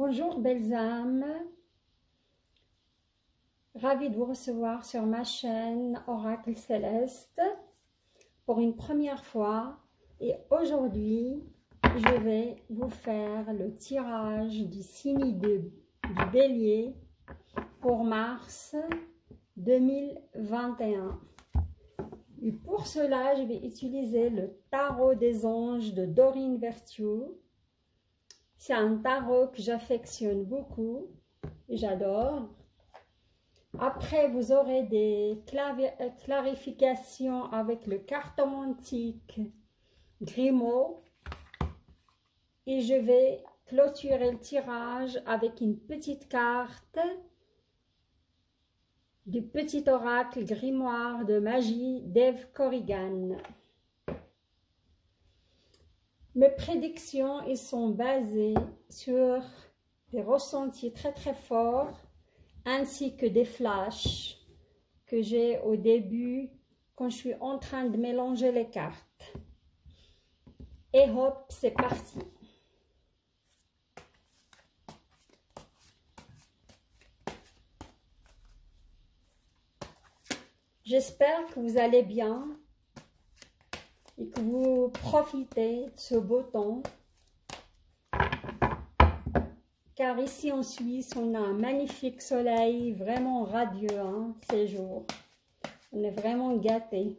Bonjour belles âmes, ravie de vous recevoir sur ma chaîne Oracle Céleste pour une première fois et aujourd'hui je vais vous faire le tirage du signe du Bélier pour mars 2021. Et pour cela je vais utiliser le tarot des anges de Doreen Virtue. C'est un tarot que j'affectionne beaucoup et j'adore. Après, vous aurez des clarifications avec le cartomantique Grimaud. Et je vais clôturer le tirage avec une petite carte du petit oracle grimoire de magie d'Eve Corrigan. Mes prédictions ils sont basées sur des ressentis très très forts ainsi que des flashs que j'ai au début quand je suis en train de mélanger les cartes. Et hop, c'est parti. J'espère que vous allez bien et que vous profitez de ce beau temps. Car ici en Suisse, on a un magnifique soleil, vraiment radieux ces jours. On est vraiment gâtés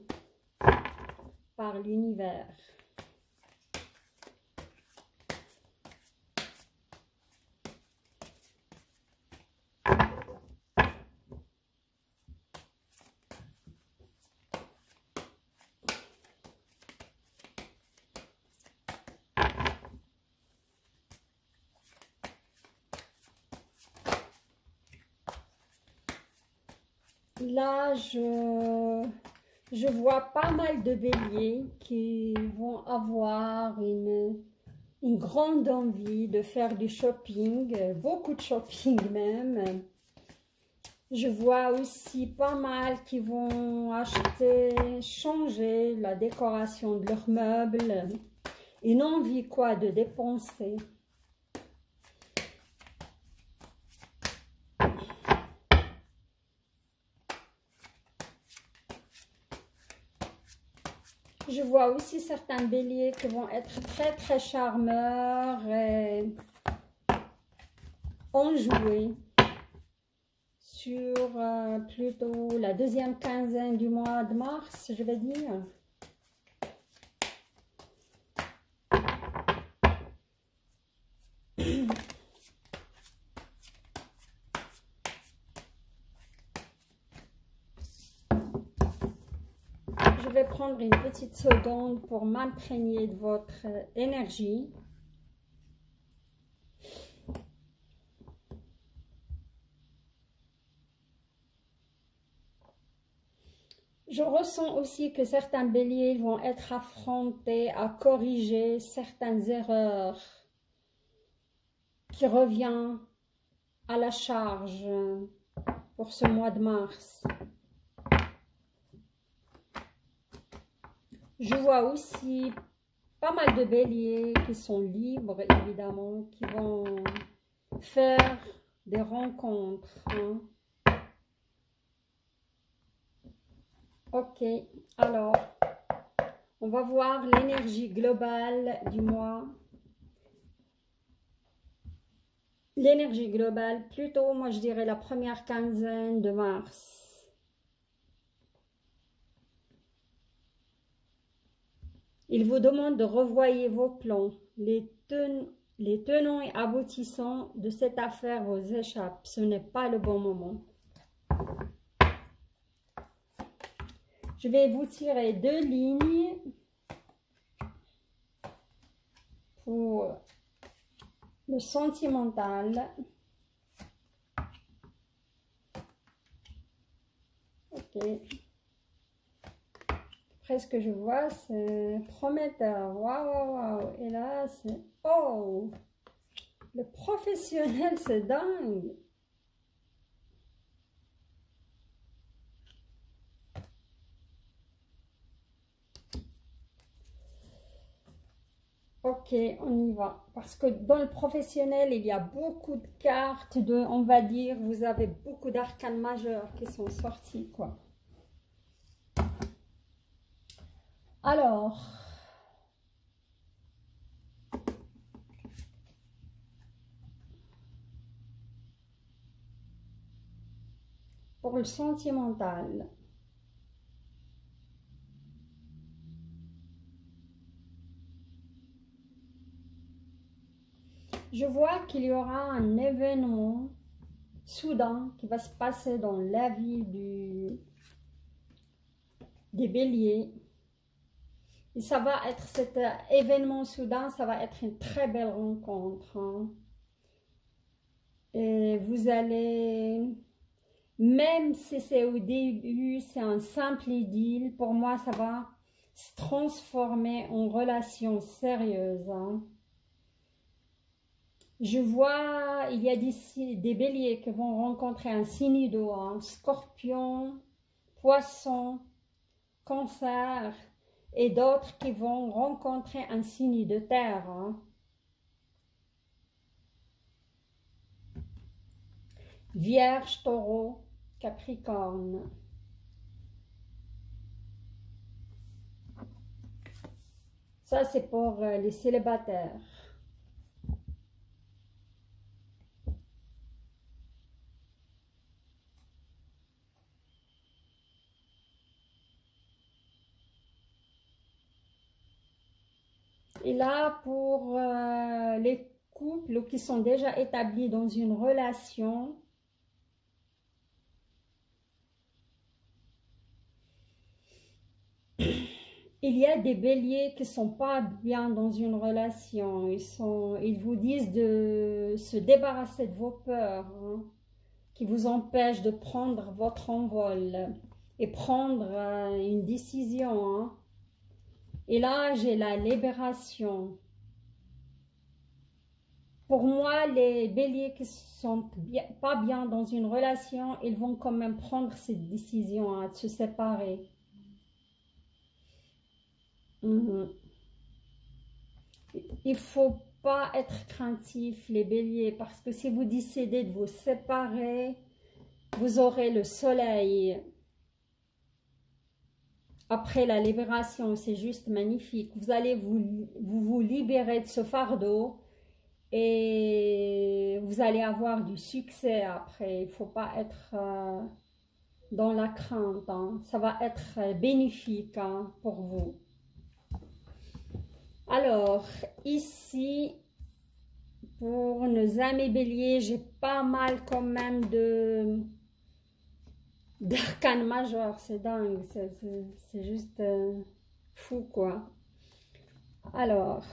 par l'univers. Là, je vois pas mal de béliers qui vont avoir une grande envie de faire du shopping, beaucoup de shopping même. Je vois aussi pas mal qui vont acheter, changer la décoration de leurs meubles. Une envie quoi de dépenser. Je vois aussi certains béliers qui vont être très très charmeurs et enjoués sur plutôt la deuxième quinzaine du mois de mars, je vais dire. Je vais prendre une petite seconde pour m'imprégner de votre énergie. Je ressens aussi que certains béliers vont être affrontés à corriger certaines erreurs qui reviennent à la charge pour ce mois de mars. Je vois aussi pas mal de béliers qui sont libres, évidemment, qui vont faire des rencontres. Ok, alors, on va voir l'énergie globale du mois. L'énergie globale, plutôt, moi je dirais la première quinzaine de mars. Il vous demande de revoyer vos plans. Les tenants et aboutissants de cette affaire vous échappent. Ce n'est pas le bon moment. Je vais vous tirer deux lignes pour le sentimental. Ok. Après ce que je vois, c'est prometteur. Waouh, waouh, waouh. Et là, c'est... Oh! Le professionnel, c'est dingue. Ok, on y va. Parce que dans le professionnel, il y a beaucoup de cartes de, on va dire, vous avez beaucoup d'arcanes majeurs qui sont sortis, quoi. Alors, pour le sentimental, je vois qu'il y aura un événement soudain qui va se passer dans la vie des béliers. Et ça va être cet événement soudain, ça va être une très belle rencontre, hein. Et vous allez, même si c'est au début, c'est un simple idylle, pour moi, ça va se transformer en relation sérieuse, hein. Je vois, il y a des béliers qui vont rencontrer un signe d'eau, hein, scorpion, poisson, cancer, et d'autres qui vont rencontrer un signe de terre, hein. Vierge, taureau, capricorne. Ça, c'est pour les célibataires. Et là, pour les couples qui sont déjà établis dans une relation, il y a des béliers qui ne sont pas bien dans une relation. Ils vous disent de se débarrasser de vos peurs, hein, qui vous empêchent de prendre votre envol et prendre une décision, hein. Et là, j'ai la libération. Pour moi, les béliers qui ne sont pas bien dans une relation, ils vont quand même prendre cette décision, hein, de se séparer. Il ne faut pas être craintif, les béliers, parce que si vous décidez de vous séparer, vous aurez le soleil. Après la libération, c'est juste magnifique. Vous allez vous libérer de ce fardeau et vous allez avoir du succès après. Il ne faut pas être dans la crainte, hein. Ça va être bénéfique, hein, pour vous. Alors, ici, pour nos amis béliers, j'ai pas mal quand même d'arcanes majeurs. C'est dingue, c'est juste fou, quoi. Alors,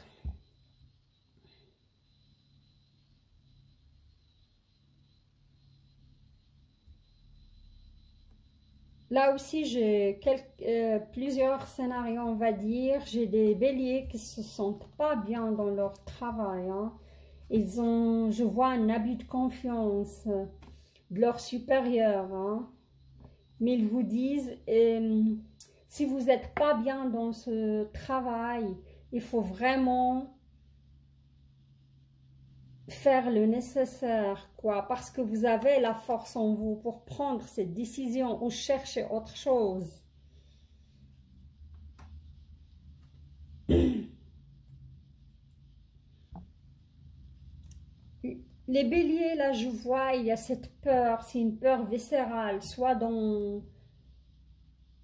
là aussi, j'ai plusieurs scénarios, on va dire. J'ai des béliers qui se sentent pas bien dans leur travail, hein. Je vois un abus de confiance de leur supérieur, hein. Mais ils vous disent, si vous n'êtes pas bien dans ce travail, il faut vraiment faire le nécessaire, quoi, parce que vous avez la force en vous pour prendre cette décision ou chercher autre chose. Les béliers, là, je vois, il y a cette peur, c'est une peur viscérale, soit dans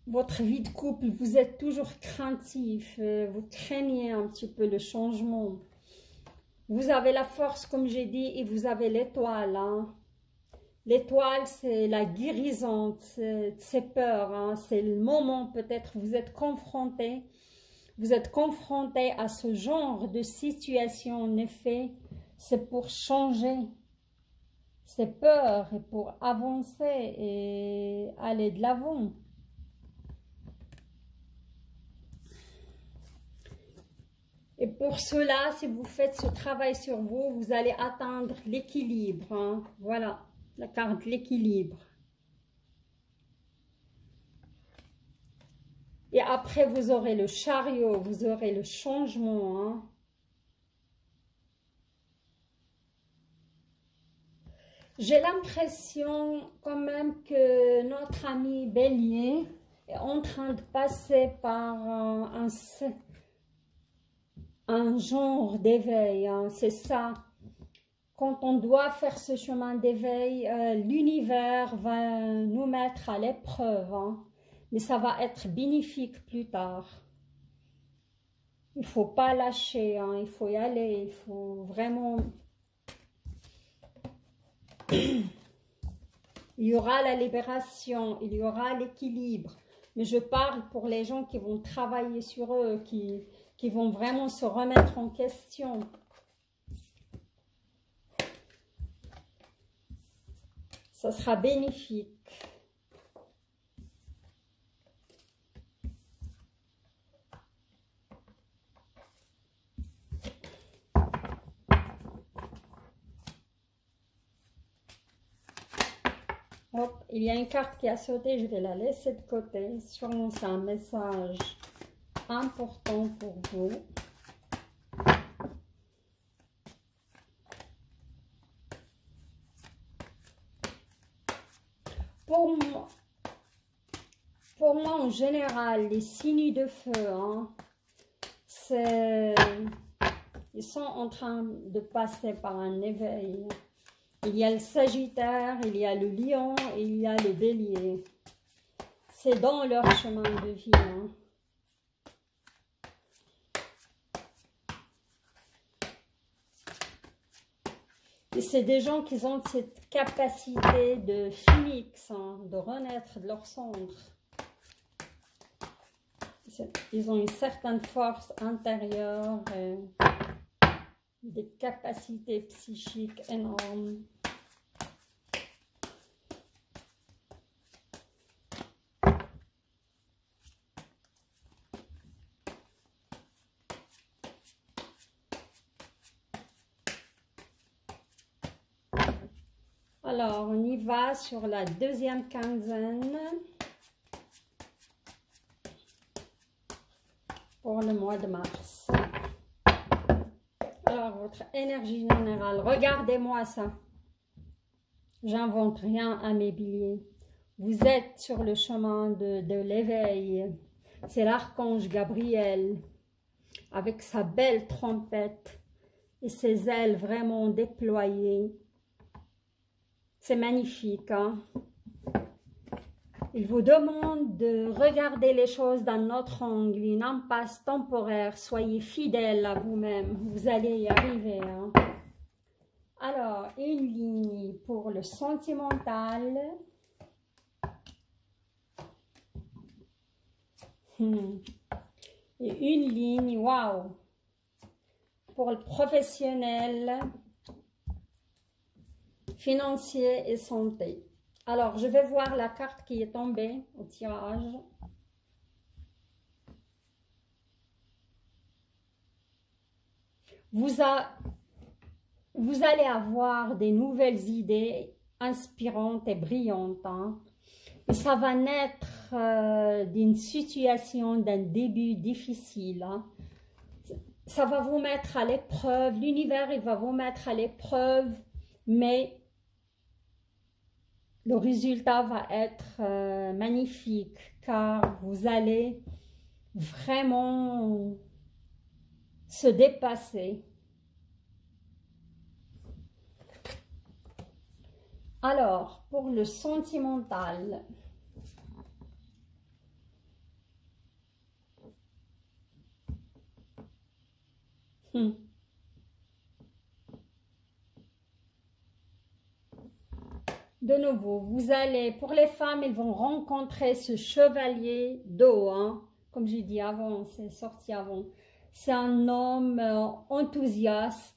votre vie de couple, vous êtes toujours craintif, vous craignez un petit peu le changement. Vous avez la force, comme j'ai dit, et vous avez l'étoile, hein. L'étoile, c'est la guérison de ces peurs, hein. C'est le moment, peut-être, vous êtes confronté à ce genre de situation. En effet, c'est pour changer ces peurs et pour avancer et aller de l'avant. Et pour cela, si vous faites ce travail sur vous, vous allez atteindre l'équilibre, hein. Voilà, la carte de l'équilibre. Et après, vous aurez le chariot, vous aurez le changement, hein. J'ai l'impression quand même que notre ami Bélier est en train de passer par un genre d'éveil, hein, c'est ça. Quand on doit faire ce chemin d'éveil, l'univers va nous mettre à l'épreuve, hein, mais ça va être bénéfique plus tard. Il ne faut pas lâcher, hein, il faut y aller, il faut vraiment... Il y aura la libération, il y aura l'équilibre, mais je parle pour les gens qui vont travailler sur eux, qui vont vraiment se remettre en question. Ça sera bénéfique. Hop, il y a une carte qui a sauté, je vais la laisser de côté. Sûrement c'est un message important pour vous. Pour moi, en général, les signes de feu, hein, ils sont en train de passer par un éveil. Il y a le Sagittaire, il y a le Lion et il y a le Bélier. C'est dans leur chemin de vie. Hein. Et c'est des gens qui ont cette capacité de phénix, hein, de renaître de leur cendre. Ils ont une certaine force intérieure, et des capacités psychiques énormes. Alors, on y va sur la deuxième quinzaine pour le mois de mars. Alors, votre énergie générale, regardez-moi ça. J'invente rien à mes billets. Vous êtes sur le chemin de l'éveil. C'est l'archange Gabriel avec sa belle trompette et ses ailes vraiment déployées. C'est magnifique, hein? Il vous demande de regarder les choses d'un autre angle, une impasse temporaire. Soyez fidèle à vous-même, vous allez y arriver. Hein? Alors, une ligne pour le sentimental. Et une ligne, waouh, pour le professionnel, financier et santé. Alors, je vais voir la carte qui est tombée au tirage. Vous allez avoir des nouvelles idées inspirantes et brillantes. Hein? Et ça va naître d'une situation, d'un début difficile. Hein? Ça va vous mettre à l'épreuve. L'univers, il va vous mettre à l'épreuve, mais le résultat va être magnifique car vous allez vraiment se dépasser. Alors, pour le sentimental, de nouveau, vous allez, pour les femmes, ils vont rencontrer ce chevalier d'eau, hein, comme j'ai dit avant, c'est sorti avant. C'est un homme enthousiaste,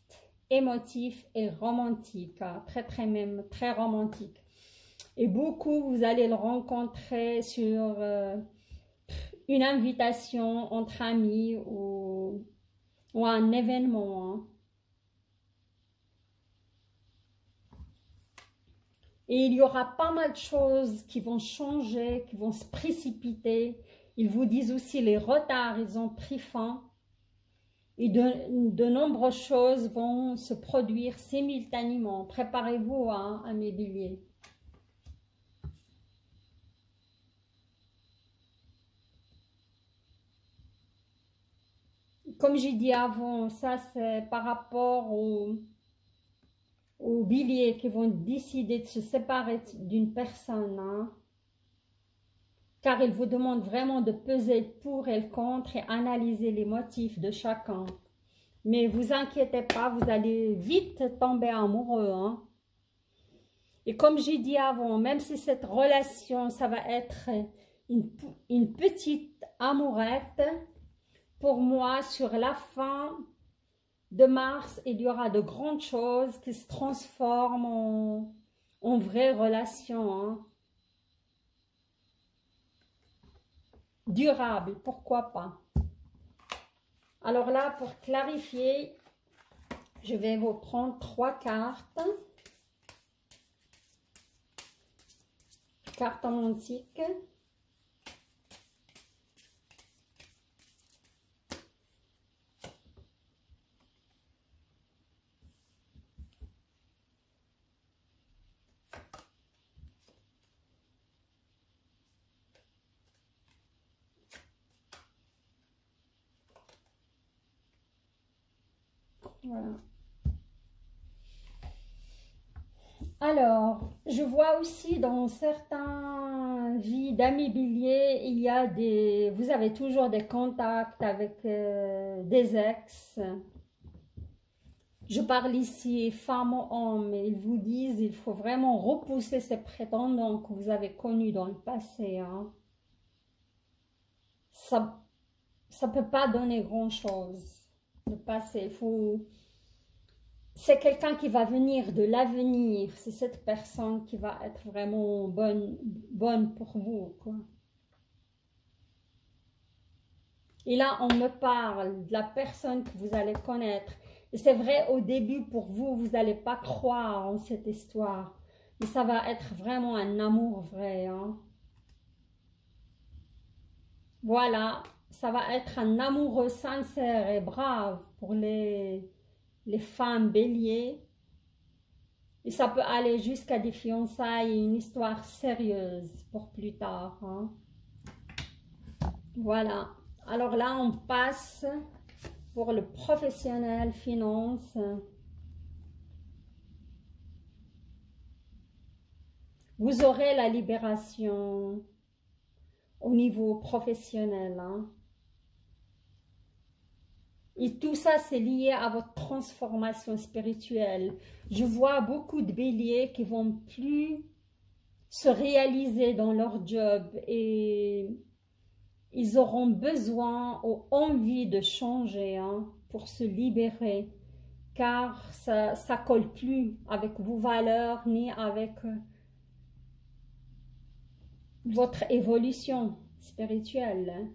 émotif et romantique, hein, même très romantique. Et beaucoup, vous allez le rencontrer sur une invitation entre amis ou un événement. Hein. Et il y aura pas mal de choses qui vont changer, qui vont se précipiter. Ils vous disent aussi les retards, ils ont pris fin. et de nombreuses choses vont se produire simultanément. Préparez-vous à mes béliers. Comme j'ai dit avant, ça c'est par rapport aux béliers qui vont décider de se séparer d'une personne, hein, car il vous demande vraiment de peser le pour et le contre et analyser les motifs de chacun. Mais vous inquiétez pas, vous allez vite tomber amoureux, hein. Et comme j'ai dit avant, même si cette relation, ça va être une petite amourette, pour moi, sur la fin de mars, il y aura de grandes choses qui se transforment en vraies relations, hein. Durables, pourquoi pas. Alors là, pour clarifier, je vais vous prendre 3 cartes. Carte antique. Voilà. Alors, je vois aussi dans certains vies d'amis béliers, il y a vous avez toujours des contacts avec des ex. Je parle ici femmes ou hommes, et ils vous disent il faut vraiment repousser ces prétendants que vous avez connus dans le passé, hein. Ça ne peut pas donner grand-chose, le passé. Il faut... C'est quelqu'un qui va venir de l'avenir, c'est cette personne qui va être vraiment bonne pour vous, quoi. Et là, on me parle de la personne que vous allez connaître. Et c'est vrai, au début, pour vous, vous n'allez pas croire en cette histoire. Mais ça va être vraiment un amour vrai, hein. Voilà, ça va être un amoureux sincère et brave pour les femmes béliers. Et ça peut aller jusqu'à des fiançailles et une histoire sérieuse pour plus tard, hein. Voilà. Alors là, on passe pour le professionnel finance. Vous aurez la libération au niveau professionnel, hein. Et tout ça, c'est lié à votre transformation spirituelle. Je vois beaucoup de béliers qui vont plus se réaliser dans leur job et ils auront besoin ou envie de changer, hein, pour se libérer, car ça ne colle plus avec vos valeurs ni avec votre évolution spirituelle, hein.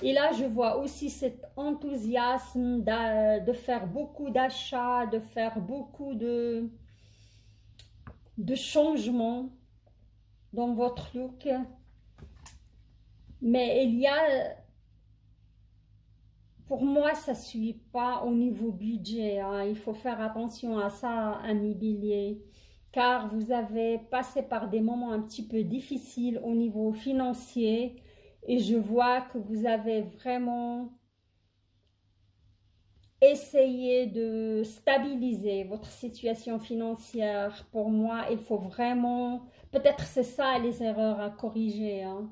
Et là, je vois aussi cet enthousiasme de faire beaucoup d'achats, de faire beaucoup de changements dans votre look. Mais il y a, pour moi, ça ne suit pas au niveau budget, hein. Il faut faire attention à ça, amis bélier, car vous avez passé par des moments un petit peu difficiles au niveau financier. Et je vois que vous avez vraiment essayé de stabiliser votre situation financière. Pour moi, il faut vraiment... Peut-être c'est ça les erreurs à corriger, hein.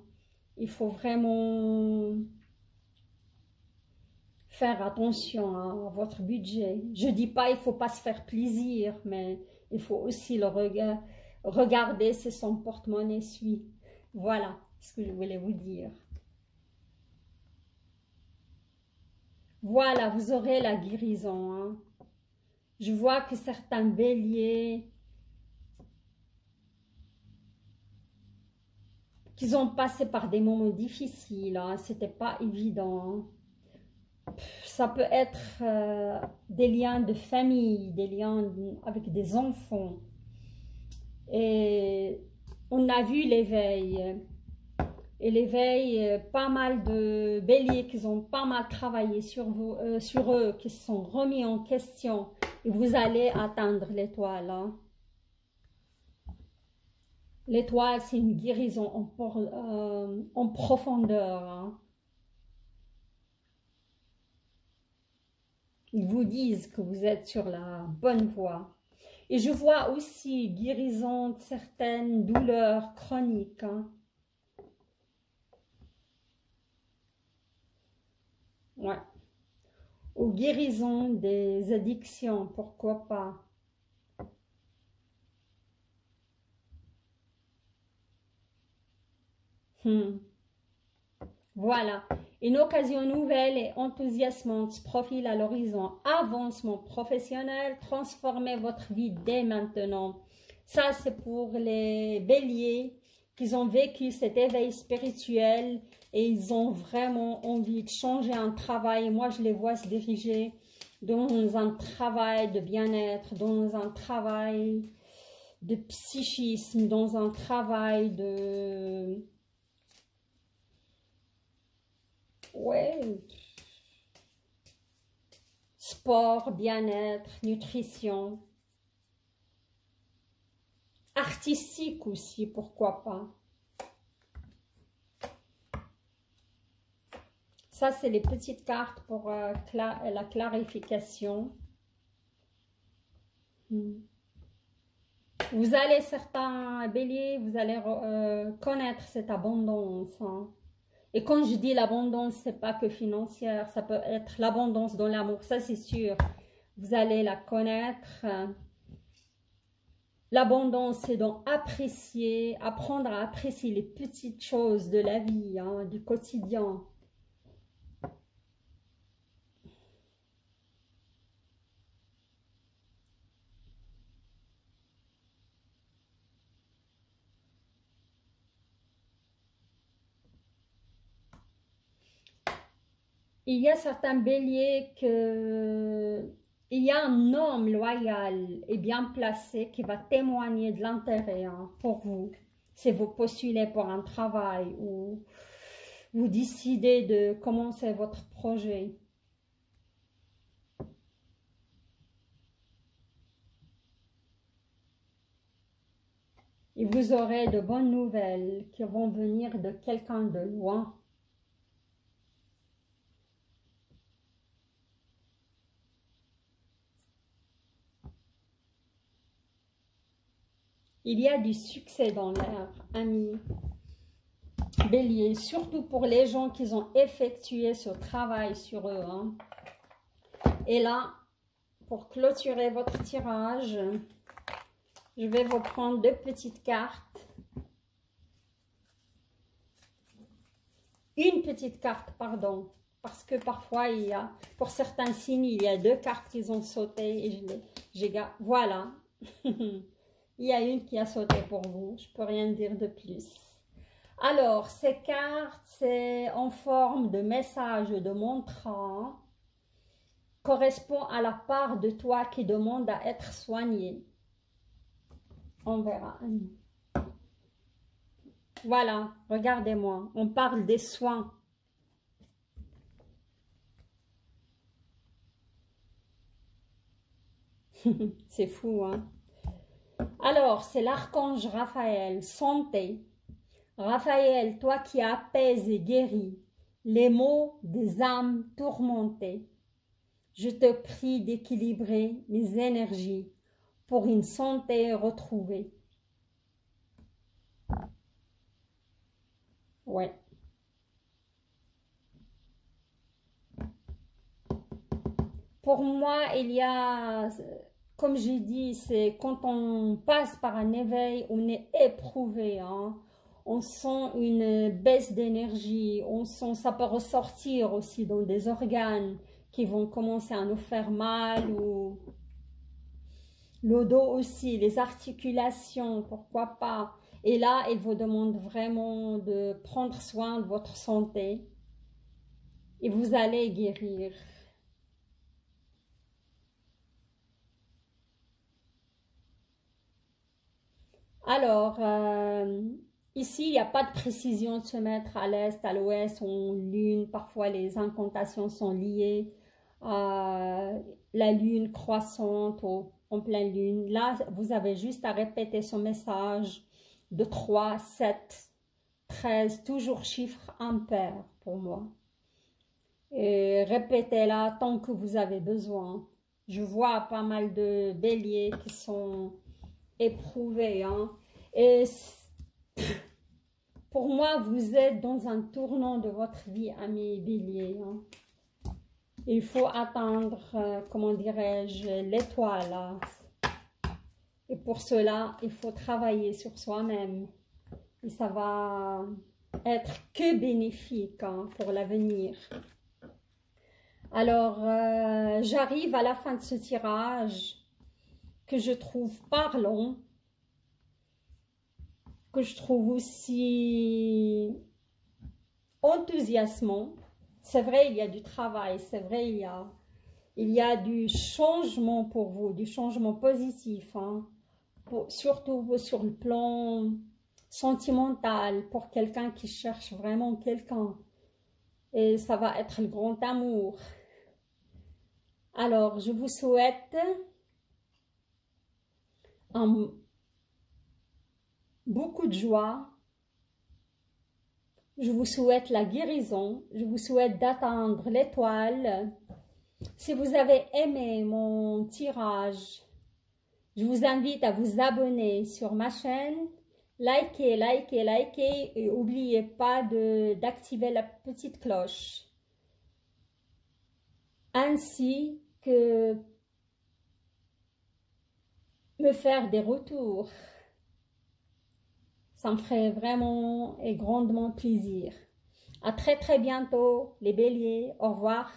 Il faut vraiment faire attention à votre budget. Je ne dis pas il ne faut pas se faire plaisir, mais il faut aussi le regarder si son porte-monnaie suit. Voilà ce que je voulais vous dire. Voilà, vous aurez la guérison, hein. Je vois que certains béliers, qu'ils ont passé par des moments difficiles, hein, c'était pas évident, hein. ça peut être des liens de famille, des liens avec des enfants. Et on a vu l'éveil. Et l'éveil, pas mal de béliers qui ont pas mal travaillé sur eux, qui se sont remis en question. Et vous allez atteindre l'étoile. Hein. L'étoile, c'est une guérison en profondeur. Hein. Ils vous disent que vous êtes sur la bonne voie. Et je vois aussi guérison de certaines douleurs chroniques. Hein. Ouais. Ou guérison des addictions, pourquoi pas. Voilà. Une occasion nouvelle et enthousiasmante se profile à l'horizon. Avancement professionnel, transformez votre vie dès maintenant. Ça, c'est pour les béliers qui ont vécu cet éveil spirituel et ils ont vraiment envie de changer un travail. Moi, je les vois se diriger dans un travail de bien-être, dans un travail de psychisme, dans un travail de... Ouais, sport, bien-être, nutrition, artistique aussi, pourquoi pas. Ça, c'est les petites cartes pour la clarification. Vous allez, certains béliers, vous allez connaître cette abondance. Hein. Et quand je dis l'abondance, c'est pas que financière, ça peut être l'abondance dans l'amour, ça c'est sûr. Vous allez la connaître. L'abondance, c'est donc apprécier, apprendre à apprécier les petites choses de la vie, hein, du quotidien. Il y a certains béliers que il y a un homme loyal et bien placé qui va témoigner de l'intérêt hein, pour vous. Si vous postulez pour un travail ou vous décidez de commencer votre projet. Et vous aurez de bonnes nouvelles qui vont venir de quelqu'un de loin. Il y a du succès dans l'air, amis. Bélier, surtout pour les gens qui ont effectué ce travail sur eux. Hein. Et là, pour clôturer votre tirage, je vais vous prendre deux petites cartes. Une petite carte, pardon. Parce que parfois, il y a, pour certains signes, il y a deux cartes qui ont sauté. Et voilà. Il y a une qui a sauté pour vous. Je ne peux rien dire de plus. Alors, ces cartes, c'est en forme de message de montrant, correspond à la part de toi qui demande à être soigné. On verra. Voilà, regardez-moi. On parle des soins. C'est fou, hein? Alors, c'est l'archange Raphaël, santé. Raphaël, toi qui apaises et guéris les maux des âmes tourmentées, je te prie d'équilibrer mes énergies pour une santé retrouvée. Ouais. Pour moi, il y a, comme j'ai dit, c'est quand on passe par un éveil, on est éprouvé, hein. On sent une baisse d'énergie, on sent, ça peut ressortir aussi dans des organes qui vont commencer à nous faire mal, ou le dos aussi, les articulations, pourquoi pas. Et là, il vous demande vraiment de prendre soin de votre santé et vous allez guérir. Alors, ici, il n'y a pas de précision de se mettre à l'est, à l'ouest, en lune. Parfois, les incantations sont liées à la lune croissante en pleine lune. Là, vous avez juste à répéter ce message de 3, 7, 13, toujours chiffre impair pour moi. Et répétez-la tant que vous avez besoin. Je vois pas mal de béliers qui sont éprouvés, hein. Et pour moi, vous êtes dans un tournant de votre vie, amis béliers, hein. Il faut atteindre, comment dirais-je, l'étoile, hein. Et pour cela, il faut travailler sur soi-même. Et ça va être que bénéfique, hein, pour l'avenir. Alors, j'arrive à la fin de ce tirage que je trouve parlant, que je trouve aussi enthousiasmant. C'est vrai, il y a du travail, c'est vrai, il y a du changement pour vous, du changement positif, hein, surtout sur le plan sentimental, pour quelqu'un qui cherche vraiment quelqu'un. Et ça va être le grand amour. Alors, je vous souhaite beaucoup de joie. Je vous souhaite la guérison. Je vous souhaite d'atteindre l'étoile. Si vous avez aimé mon tirage, je vous invite à vous abonner sur ma chaîne. Likez, likez, likez et n'oubliez pas d'activer la petite cloche. Ainsi que me faire des retours. Ça me ferait vraiment et grandement plaisir. À très très bientôt les béliers. Au revoir.